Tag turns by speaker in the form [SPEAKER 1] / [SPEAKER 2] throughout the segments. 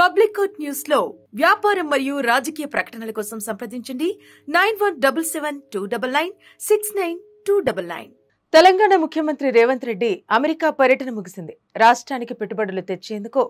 [SPEAKER 1] Public court news లో వ్యాపారం మరియు రాజకీయ ప్రకటనల కోసం సంప్రదించండి 917729969299.
[SPEAKER 2] తెలంగాణ ముఖ్యమంత్రి రేవంత్ రెడ్డి అమెరికా పర్యటన ముగిసింది. రాష్ట్రానికి పెట్టుబడులు తెచ్చేందుకు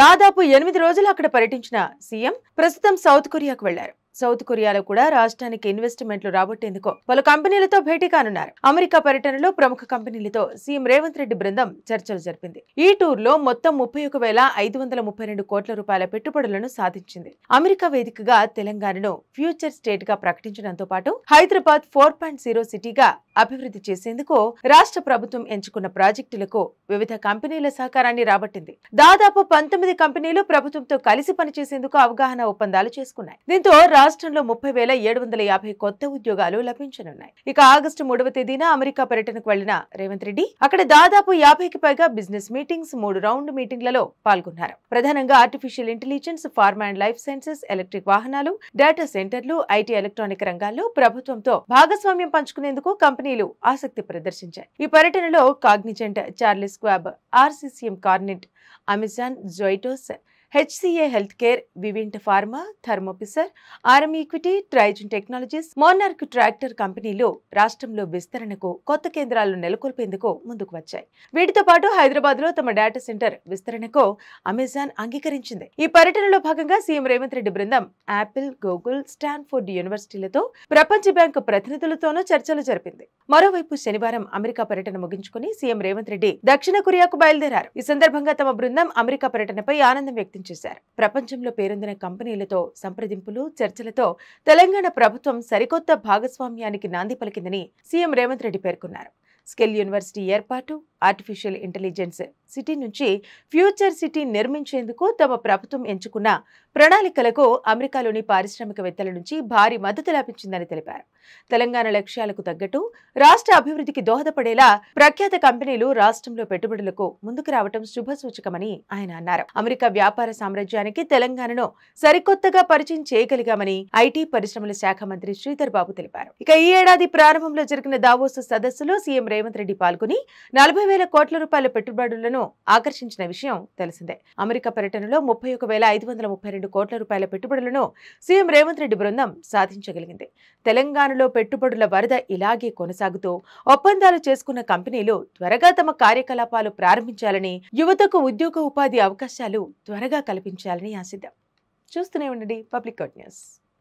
[SPEAKER 2] దాదాపు 8 రోజులు అక్కడ పర్యటించిన సీఎం ప్రస్తుతం సౌత్ కొరియాకు వెళ్లారు. సౌత్ కొరియాలో కూడా రాష్ట్రానికి ఇన్వెస్ట్మెంట్లు రాబట్టేందుకు పలు కంపెనీలతో భేటీ కానున్నారు. అమెరికా పర్యటనలో ప్రముఖ కంపెనీలతో సీఎం రేవంత్ రెడ్డి బృందం చర్చలు జరిపింది. ఈ టూర్ లో మొత్తం 31,532 కోట్ల రూపాయల పెట్టుబడులను సాధించింది. అమెరికా వేదికగా తెలంగాణను ఫ్యూచర్ స్టేట్ గా ప్రకటించడంతో పాటు హైదరాబాద్ 4.0 సిటీగా అభివృద్ధి చేసేందుకు రాష్ట్ర ప్రభుత్వం ఎంచుకున్న ప్రాజెక్టులకు వివిధ కంపెనీల సహకారాన్ని రాబట్టింది. దాదాపు 19 కంపెనీలు ప్రభుత్వంతో కలిసి పనిచేసేందుకు అవగాహన ఒప్పందాలు చేసుకున్నాయి. దీంతో రాష్ట్రంలో 30,750 కొత్త ఉద్యోగాలు లభించనున్నాయి. ఇక ఆగస్టు 3వ తేదీన అమెరికా పర్యటనకు వెళ్లిన రేవంత్ రెడ్డి అక్కడ దాదాపు 50కి పైగా బిజినెస్ మీటింగ్స్, 3 రౌండ్ మీటింగ్లలో పాల్గొన్నారు. ప్రధానంగా artificial intelligence, pharma and life sciences, electric వాహనాలు, డేటా సెంటర్లు, ఐటీ, ఎలక్ట్రానిక్ రంగాల్లో ప్రభుత్వంతో భాగస్వామ్యం పంచుకునేందుకు కంపెనీలు ఆసక్తి ప్రదర్శించాయి. ఈ పర్యటనలో Cognizant, Charles Schwab, RCCM Cornet, Amazon, Zoetis, HCA health care, Vivint pharma, Thermo Fisher, RM equity, Trizen technologies, Monarch tractor కంపెనీలు రాష్ట్రంలో విస్తరణకు కొత్త కేంద్రాలను నెలకొల్పేందుకు ముందుకు వచ్చాయి. వీటితో పాటు హైదరాబాద్ లో తమ డేటా సెంటర్ విస్తరణకు అమెజాన్ అంగీకరించింది. ఈ పర్యటనలో భాగంగా సీఎం రేవంత్ రెడ్డి బృందం యాపిల్, గూగుల్, స్టాన్ఫోర్డ్ యూనివర్సిటీలతో, ప్రపంచ బ్యాంకు ప్రతినిధులతోనూ చర్చలు జరిపింది. మరోవైపు శనివారం అమెరికా పర్యటన ముగించుకుని సీఎం రేవంత్ రెడ్డి దక్షిణ కొరియాకు బయలుదేరారు. ఈ సందర్భంగా తమ బృందం అమెరికా పర్యటనపై ఆనందం వ్యక్తం చేశారు. ప్రపంచంలో పేరొందిన కంపెనీలతో సంప్రదింపులు, చర్చలతో తెలంగాణ ప్రభుత్వం సరికొత్త భాగస్వామ్యానికి నాంది పలికిందని సీఎం రేవంత్ రెడ్డి పేర్కొన్నారు. స్కిల్ యూనివర్సిటీ ఏర్పాటు, ఆర్టిఫిషియల్ ఇంటెలిజెన్స్ సిటీ నుంచి ఫ్యూచర్ సిటీ నిర్మించేందుకు తమ ప్రభుత్వం ఎంచుకున్న ప్రణాళికలకు అమెరికాలోని పారిశ్రామికవేత్తల నుంచి భారీ మద్దతు లభించిందని తెలిపారు. తెలంగాణ లక్ష్యాలకు తగ్గట్టు రాష్ట్ర అభివృద్ధికి దోహదపడేలా ప్రఖ్యాత కంపెనీలు రాష్ట్రంలో పెట్టుబడులకు ముందుకు రావడం శుభసూచకమని ఆయన అన్నారు. అమెరికా వ్యాపార సామ్రాజ్యానికి తెలంగాణను సరికొత్తగా పరిచయం చేయగలిగామని ఐటీ పరిశ్రమల శాఖ మంత్రి శ్రీధర్ బాబు తెలిపారు. ఇక ఈ ఏడాది ప్రారంభంలో జరిగిన దావోస్ సదస్సులో సీఎం రేవంత్ రెడ్డి పాల్గొని 40,000 కోట్ల రూపాయల పెట్టుబడులను ఆకర్షించిన విషయం తెలిసిందే. అమెరికా పర్యటనలో 31,532 కోట్ల రూపాయల పెట్టుబడులను సీఎం రేవంత్ రెడ్డి బృందం సాధించగలిగింది. తెలంగాణలో పెట్టుబడుల వరద ఇలాగే కొనసాగుతూ ఒప్పందాలు చేసుకున్న కంపెనీలు త్వరగా తమ కార్యకలాపాలు ప్రారంభించాలని, యువతకు ఉద్యోగ ఉపాధి అవకాశాలు త్వరగా కల్పించాలని ఆశిద్దాం. చూస్తూనే ఉండండి పబ్లిక్ కోర్ట్ న్యూస్.